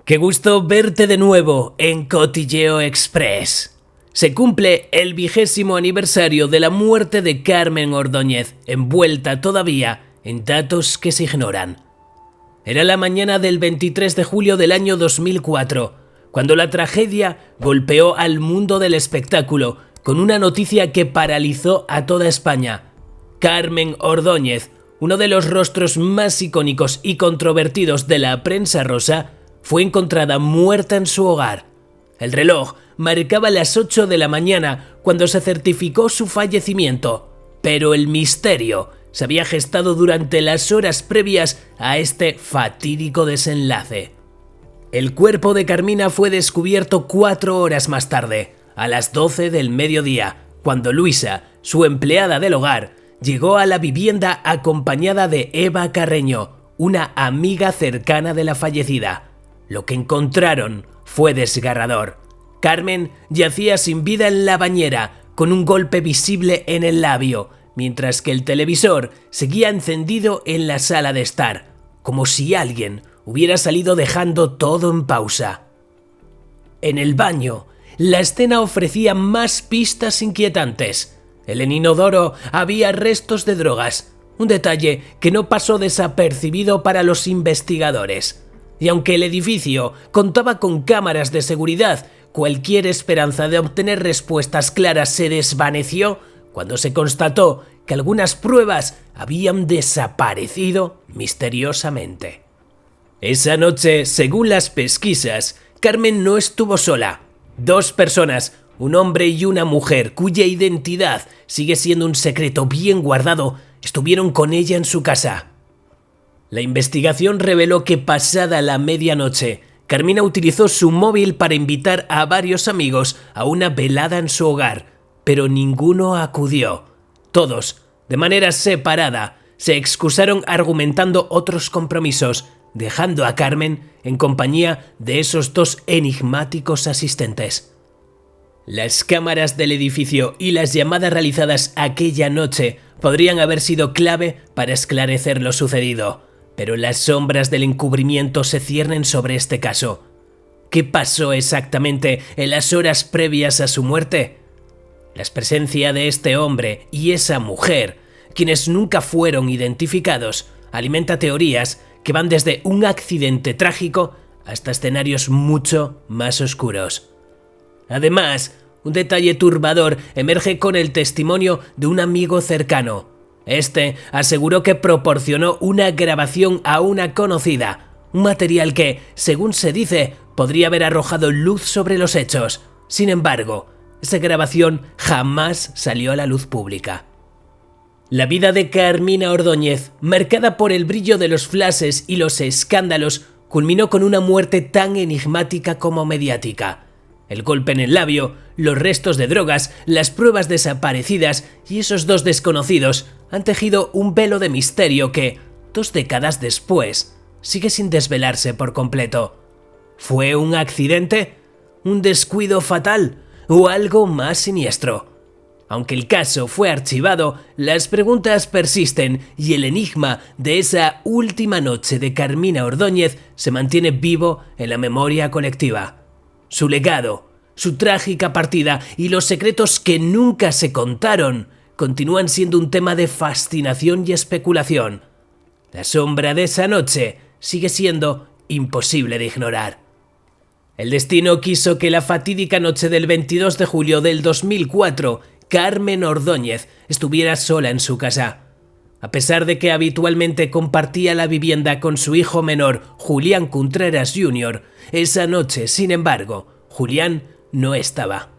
Qué gusto verte de nuevo en Cotilleo Express. Se cumple el 20º aniversario de la muerte de Carmen Ordóñez, envuelta todavía en datos que se ignoran. Era la mañana del 23 de julio del año 2004, cuando la tragedia golpeó al mundo del espectáculo con una noticia que paralizó a toda España. Carmen Ordóñez, uno de los rostros más icónicos y controvertidos de la prensa rosa, fue encontrada muerta en su hogar. El reloj marcaba las 8 de la mañana cuando se certificó su fallecimiento, pero el misterio se había gestado durante las horas previas a este fatídico desenlace. El cuerpo de Carmina fue descubierto 4 horas más tarde, a las 12 del mediodía, cuando Luisa, su empleada del hogar, llegó a la vivienda acompañada de Eva Carreño, una amiga cercana de la fallecida. Lo que encontraron fue desgarrador. Carmen yacía sin vida en la bañera, con un golpe visible en el labio, mientras que el televisor seguía encendido en la sala de estar, como si alguien hubiera salido dejando todo en pausa. En el baño, la escena ofrecía más pistas inquietantes. En el inodoro había restos de drogas, un detalle que no pasó desapercibido para los investigadores. Y aunque el edificio contaba con cámaras de seguridad, cualquier esperanza de obtener respuestas claras se desvaneció cuando se constató que algunas pruebas habían desaparecido misteriosamente. Esa noche, según las pesquisas, Carmen no estuvo sola. 2 personas, un hombre y una mujer, cuya identidad sigue siendo un secreto bien guardado, estuvieron con ella en su casa. La investigación reveló que pasada la medianoche, Carmina utilizó su móvil para invitar a varios amigos a una velada en su hogar, pero ninguno acudió. Todos, de manera separada, se excusaron argumentando otros compromisos, dejando a Carmen en compañía de esos 2 enigmáticos asistentes. Las cámaras del edificio y las llamadas realizadas aquella noche podrían haber sido clave para esclarecer lo sucedido. Pero las sombras del encubrimiento se ciernen sobre este caso. ¿Qué pasó exactamente en las horas previas a su muerte? La presencia de este hombre y esa mujer, quienes nunca fueron identificados, alimenta teorías que van desde un accidente trágico hasta escenarios mucho más oscuros. Además, un detalle turbador emerge con el testimonio de un amigo cercano. Este aseguró que proporcionó una grabación a una conocida, un material que, según se dice, podría haber arrojado luz sobre los hechos. Sin embargo, esa grabación jamás salió a la luz pública. La vida de Carmina Ordóñez, marcada por el brillo de los flashes y los escándalos, culminó con una muerte tan enigmática como mediática. El golpe en el labio, los restos de drogas, las pruebas desaparecidas y esos 2 desconocidos han tejido un velo de misterio que, 2 décadas después, sigue sin desvelarse por completo. ¿Fue un accidente? ¿Un descuido fatal? ¿O algo más siniestro? Aunque el caso fue archivado, las preguntas persisten y el enigma de esa última noche de Carmina Ordóñez se mantiene vivo en la memoria colectiva. Su legado, su trágica partida y los secretos que nunca se contaron continúan siendo un tema de fascinación y especulación. La sombra de esa noche sigue siendo imposible de ignorar. El destino quiso que la fatídica noche del 22 de julio del 2004, Carmen Ordóñez estuviera sola en su casa. A pesar de que habitualmente compartía la vivienda con su hijo menor, Julián Contreras Jr., esa noche, sin embargo, Julián no estaba.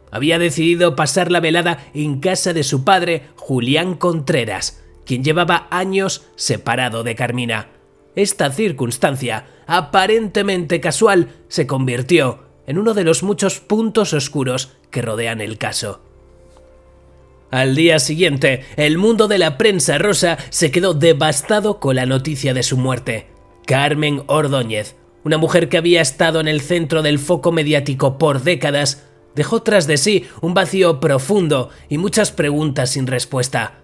Había decidido pasar la velada en casa de su padre, Julián Contreras, quien llevaba años separado de Carmina. Esta circunstancia, aparentemente casual, se convirtió en uno de los muchos puntos oscuros que rodean el caso. Al día siguiente, el mundo de la prensa rosa se quedó devastado con la noticia de su muerte. Carmen Ordóñez, una mujer que había estado en el centro del foco mediático por décadas, dejó tras de sí un vacío profundo y muchas preguntas sin respuesta.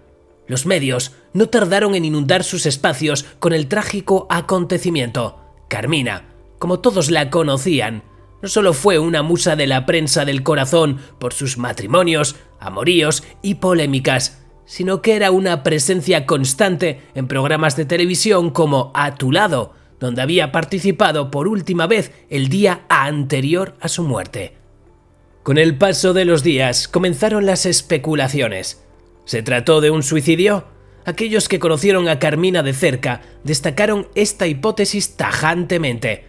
Los medios no tardaron en inundar sus espacios con el trágico acontecimiento. Carmina Como todos la conocían, no solo fue una musa de la prensa del corazón por sus matrimonios, amoríos y polémicas, sino que era una presencia constante en programas de televisión como A tu lado, donde había participado por última vez el día anterior a su muerte. Con el paso de los días comenzaron las especulaciones. ¿Se trató de un suicidio? Aquellos que conocieron a Carmina de cerca destacaron esta hipótesis tajantemente.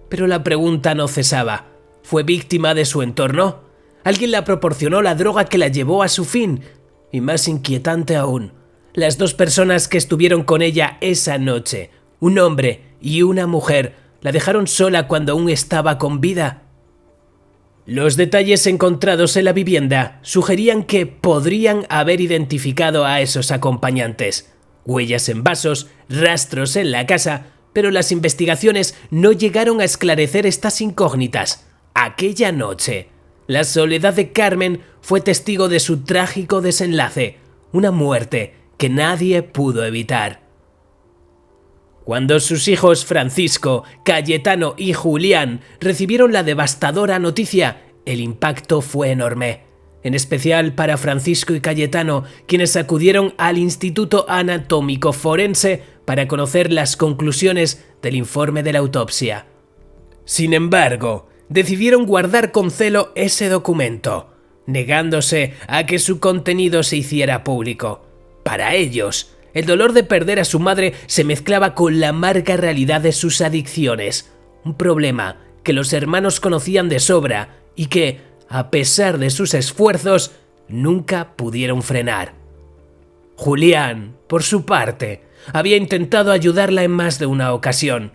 Pero la pregunta no cesaba. ¿Fue víctima de su entorno? ¿Alguien le proporcionó la droga que la llevó a su fin? Y más inquietante aún, las dos personas que estuvieron con ella esa noche, un hombre y una mujer, la dejaron sola cuando aún estaba con vida. Los detalles encontrados en la vivienda sugerían que podrían haber identificado a esos acompañantes. Huellas en vasos, rastros en la casa, pero las investigaciones no llegaron a esclarecer estas incógnitas. Aquella noche, la soledad de Carmen fue testigo de su trágico desenlace, una muerte que nadie pudo evitar. Cuando sus hijos Francisco, Cayetano y Julián recibieron la devastadora noticia, el impacto fue enorme. En especial para Francisco y Cayetano, quienes acudieron al Instituto Anatómico Forense para conocer las conclusiones del informe de la autopsia. Sin embargo, decidieron guardar con celo ese documento, negándose a que su contenido se hiciera público. Para ellos, el dolor de perder a su madre se mezclaba con la amarga realidad de sus adicciones, un problema que los hermanos conocían de sobra y que, a pesar de sus esfuerzos, nunca pudieron frenar. Julián, por su parte, había intentado ayudarla en más de una ocasión.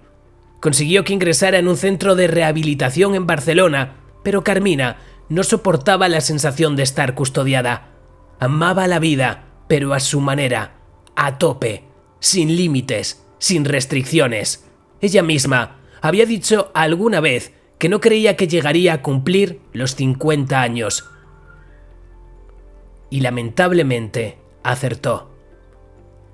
Consiguió que ingresara en un centro de rehabilitación en Barcelona, pero Carmina no soportaba la sensación de estar custodiada. Amaba la vida, pero a su manera, a tope, sin límites, sin restricciones. Ella misma había dicho alguna vez que no creía que llegaría a cumplir los 50 años. Y lamentablemente acertó.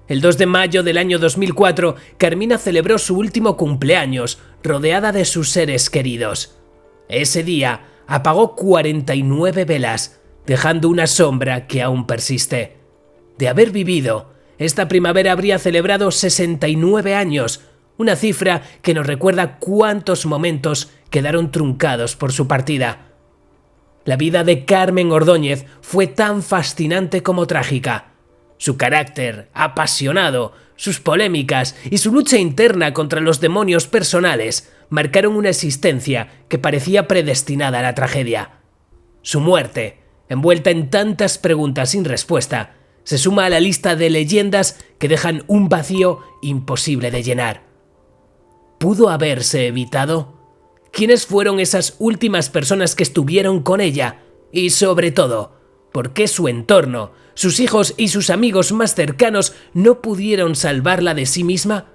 El 2 de mayo del año 2004, Carmina celebró su último cumpleaños, rodeada de sus seres queridos. Ese día apagó 49 velas, dejando una sombra que aún persiste. De haber vivido, esta primavera habría celebrado 69 años, una cifra que nos recuerda cuántos momentos quedaron truncados por su partida. La vida de Carmen Ordóñez fue tan fascinante como trágica. Su carácter apasionado, sus polémicas y su lucha interna contra los demonios personales marcaron una existencia que parecía predestinada a la tragedia. Su muerte, envuelta en tantas preguntas sin respuesta, se suma a la lista de leyendas que dejan un vacío imposible de llenar. ¿Pudo haberse evitado? ¿Quiénes fueron esas últimas personas que estuvieron con ella? Y sobre todo, ¿por qué su entorno, sus hijos y sus amigos más cercanos no pudieron salvarla de sí misma?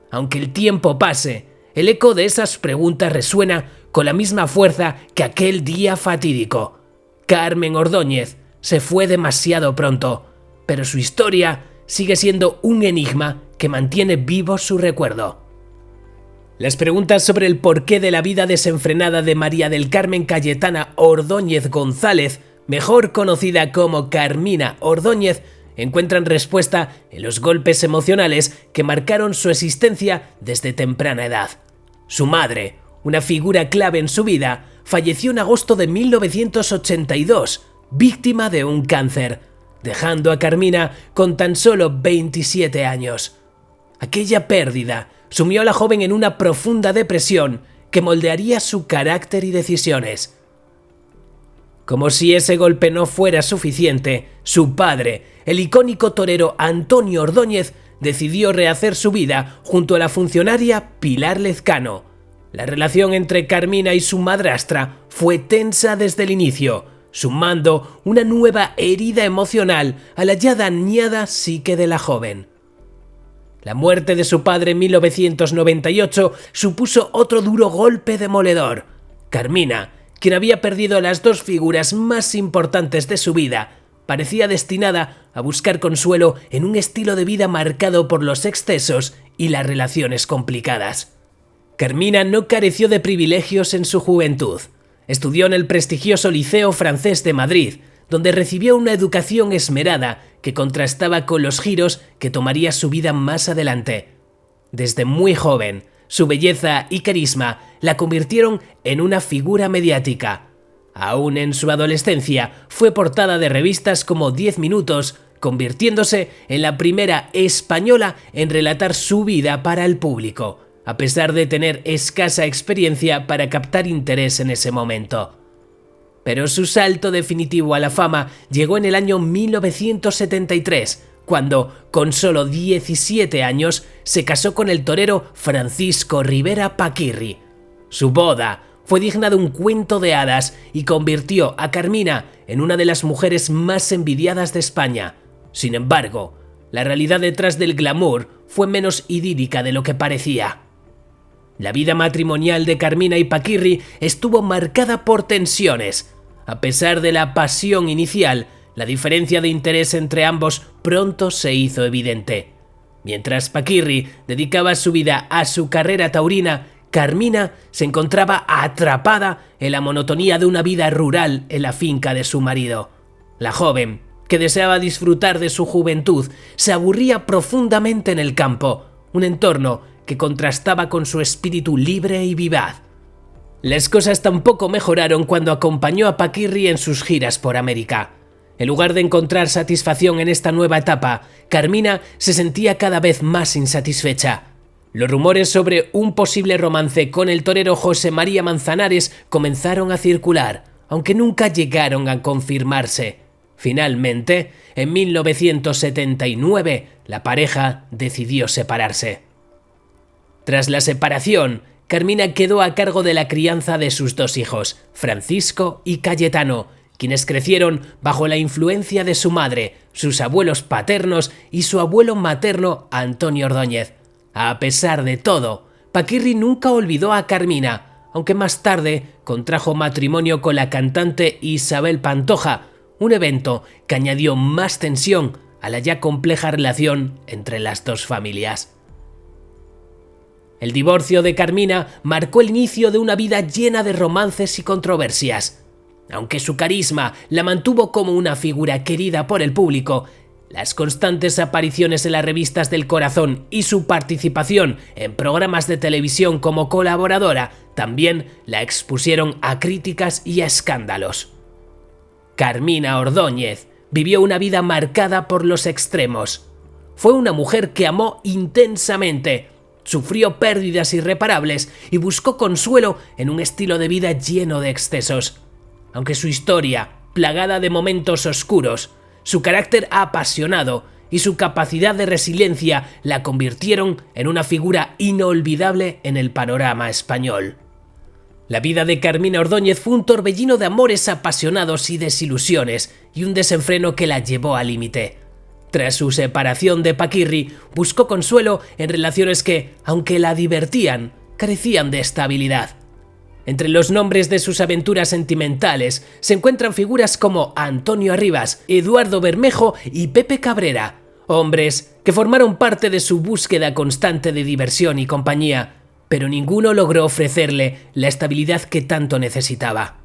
Aunque el tiempo pase, el eco de esas preguntas resuena con la misma fuerza que aquel día fatídico. Carmen Ordóñez se fue demasiado pronto, pero su historia sigue siendo un enigma que mantiene vivo su recuerdo. Las preguntas sobre el porqué de la vida desenfrenada de María del Carmen Cayetana Ordóñez González, mejor conocida como Carmina Ordóñez, encuentran respuesta en los golpes emocionales que marcaron su existencia desde temprana edad. Su madre, una figura clave en su vida, falleció en agosto de 1982, víctima de un cáncer, dejando a Carmina con tan solo 27 años. Aquella pérdida sumió a la joven en una profunda depresión que moldearía su carácter y decisiones. Como si ese golpe no fuera suficiente, su padre, el icónico torero Antonio Ordóñez, decidió rehacer su vida junto a la funcionaria Pilar Lezcano. La relación entre Carmina y su madrastra fue tensa desde el inicio, sumando una nueva herida emocional a la ya dañada psique de la joven. La muerte de su padre en 1998 supuso otro duro golpe demoledor. Carmina, quien había perdido a las dos figuras más importantes de su vida, parecía destinada a buscar consuelo en un estilo de vida marcado por los excesos y las relaciones complicadas. Carmina no careció de privilegios en su juventud. Estudió en el prestigioso Liceo Francés de Madrid, donde recibió una educación esmerada que contrastaba con los giros que tomaría su vida más adelante. Desde muy joven, su belleza y carisma la convirtieron en una figura mediática. Aún en su adolescencia, fue portada de revistas como 10 Minutos, convirtiéndose en la primera española en relatar su vida para el público, a pesar de tener escasa experiencia para captar interés en ese momento. Pero su salto definitivo a la fama llegó en el año 1973, cuando, con solo 17 años, se casó con el torero Francisco Rivera Paquirri. Su boda fue digna de un cuento de hadas y convirtió a Carmina en una de las mujeres más envidiadas de España. Sin embargo, la realidad detrás del glamour fue menos idílica de lo que parecía. La vida matrimonial de Carmina y Paquirri estuvo marcada por tensiones. A pesar de la pasión inicial, la diferencia de interés entre ambos pronto se hizo evidente. Mientras Paquirri dedicaba su vida a su carrera taurina, Carmina se encontraba atrapada en la monotonía de una vida rural en la finca de su marido. La joven, que deseaba disfrutar de su juventud, se aburría profundamente en el campo, un entorno que contrastaba con su espíritu libre y vivaz. Las cosas tampoco mejoraron cuando acompañó a Paquirri en sus giras por América. En lugar de encontrar satisfacción en esta nueva etapa, Carmina se sentía cada vez más insatisfecha. Los rumores sobre un posible romance con el torero José María Manzanares comenzaron a circular, aunque nunca llegaron a confirmarse. Finalmente, en 1979, la pareja decidió separarse. Tras la separación, Carmina quedó a cargo de la crianza de sus dos hijos, Francisco y Cayetano, quienes crecieron bajo la influencia de su madre, sus abuelos paternos y su abuelo materno, Antonio Ordóñez. A pesar de todo, Paquirri nunca olvidó a Carmina, aunque más tarde contrajo matrimonio con la cantante Isabel Pantoja, un evento que añadió más tensión a la ya compleja relación entre las dos familias. El divorcio de Carmina marcó el inicio de una vida llena de romances y controversias. Aunque su carisma la mantuvo como una figura querida por el público, las constantes apariciones en las revistas del corazón y su participación en programas de televisión como colaboradora también la expusieron a críticas y a escándalos. Carmina Ordóñez vivió una vida marcada por los extremos. Fue una mujer que amó intensamente, sufrió pérdidas irreparables y buscó consuelo en un estilo de vida lleno de excesos. Aunque su historia, plagada de momentos oscuros, su carácter apasionado y su capacidad de resiliencia la convirtieron en una figura inolvidable en el panorama español. La vida de Carmina Ordóñez fue un torbellino de amores apasionados y desilusiones y un desenfreno que la llevó al límite. Tras su separación de Paquirri, buscó consuelo en relaciones que, aunque la divertían, carecían de estabilidad. Entre los nombres de sus aventuras sentimentales se encuentran figuras como Antonio Arribas, Eduardo Bermejo y Pepe Cabrera, hombres que formaron parte de su búsqueda constante de diversión y compañía, pero ninguno logró ofrecerle la estabilidad que tanto necesitaba.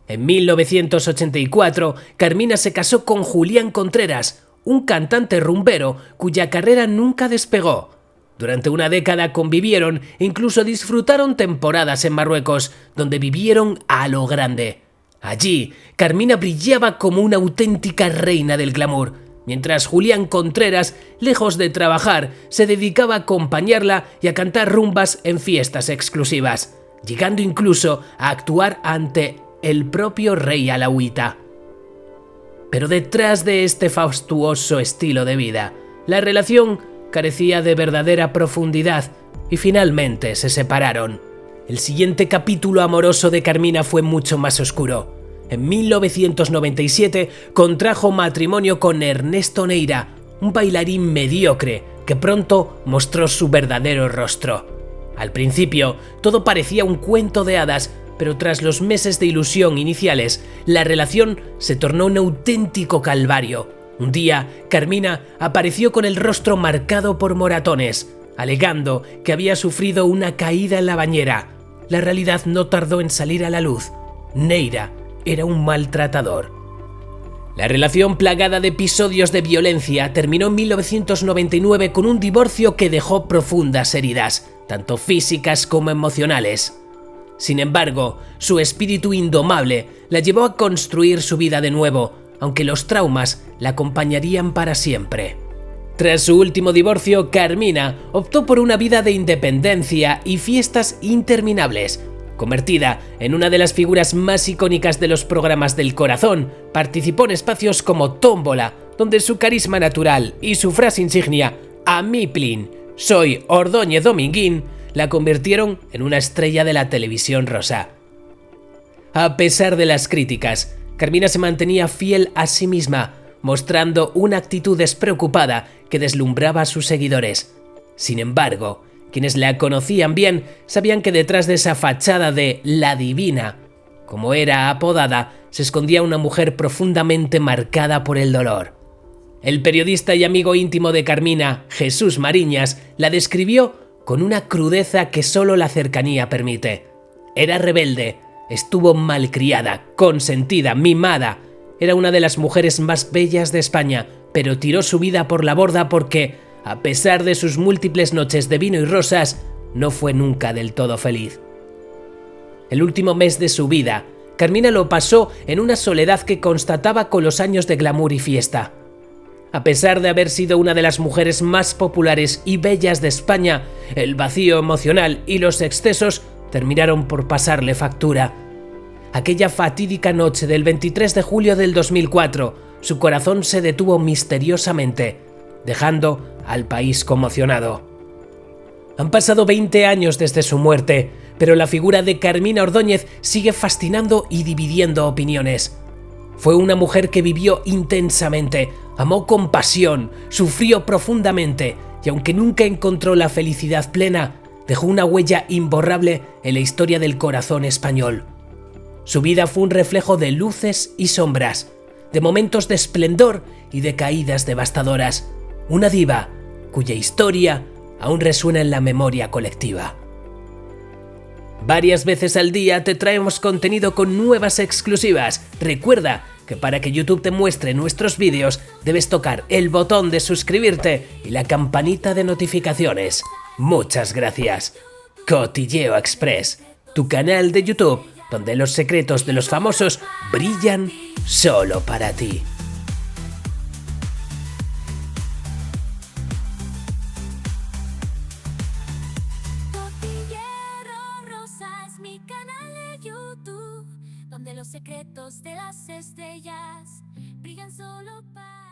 En 1984, Carmina se casó con Julián Contreras, un cantante rumbero cuya carrera nunca despegó. Durante una década convivieron e incluso disfrutaron temporadas en Marruecos, donde vivieron a lo grande. Allí, Carmina brillaba como una auténtica reina del glamour, mientras Julián Contreras, lejos de trabajar, se dedicaba a acompañarla y a cantar rumbas en fiestas exclusivas, llegando incluso a actuar ante el propio rey alauita. Pero detrás de este fastuoso estilo de vida, la relación carecía de verdadera profundidad y finalmente se separaron. El siguiente capítulo amoroso de Carmina fue mucho más oscuro. En 1997 contrajo matrimonio con Ernesto Neira, un bailarín mediocre que pronto mostró su verdadero rostro. Al principio todo parecía un cuento de hadas, pero tras los meses de ilusión iniciales, la relación se tornó un auténtico calvario. Un día, Carmina apareció con el rostro marcado por moratones. alegando que había sufrido una caída en la bañera. La realidad no tardó en salir a la luz. Neira era un maltratador. La relación plagada de episodios de violencia terminó en 1999 con un divorcio que dejó profundas heridas, tanto físicas como emocionales. Sin embargo, su espíritu indomable la llevó a construir su vida de nuevo, aunque los traumas la acompañarían para siempre. Tras su último divorcio, Carmina optó por una vida de independencia y fiestas interminables. Convertida en una de las figuras más icónicas de los programas del corazón, participó en espacios como Tómbola, donde su carisma natural y su frase insignia "A mí plin, soy Ordóñez Dominguín" la convirtieron en una estrella de la televisión rosa. A pesar de las críticas, Carmina se mantenía fiel a sí misma, mostrando una actitud despreocupada que deslumbraba a sus seguidores. Sin embargo, quienes la conocían bien sabían que detrás de esa fachada de la divina, como era apodada, se escondía una mujer profundamente marcada por el dolor. El periodista y amigo íntimo de Carmina, Jesús Mariñas, la describió con una crudeza que solo la cercanía permite. Era rebelde, estuvo malcriada, consentida, mimada. Era una de las mujeres más bellas de España, pero tiró su vida por la borda porque, a pesar de sus múltiples noches de vino y rosas, no fue nunca del todo feliz. El último mes de su vida, Carmina lo pasó en una soledad que constataba con los años de glamour y fiesta. A pesar de haber sido una de las mujeres más populares y bellas de España, el vacío emocional y los excesos terminaron por pasarle factura. Aquella fatídica noche del 23 de julio del 2004, su corazón se detuvo misteriosamente, dejando al país conmocionado. Han pasado 20 años desde su muerte, pero la figura de Carmina Ordóñez sigue fascinando y dividiendo opiniones. Fue una mujer que vivió intensamente, amó con pasión, sufrió profundamente y aunque nunca encontró la felicidad plena, dejó una huella imborrable en la historia del corazón español. Su vida fue un reflejo de luces y sombras, de momentos de esplendor y de caídas devastadoras. Una diva cuya historia aún resuena en la memoria colectiva. Varias veces al día te traemos contenido con nuevas exclusivas. Recuerda que para que YouTube te muestre nuestros vídeos debes tocar el botón de suscribirte y la campanita de notificaciones. Muchas gracias. Cotilleo Express, tu canal de YouTube donde los secretos de los famosos brillan solo para ti. Mi canal de YouTube, donde los secretos de las estrellas brillan solo para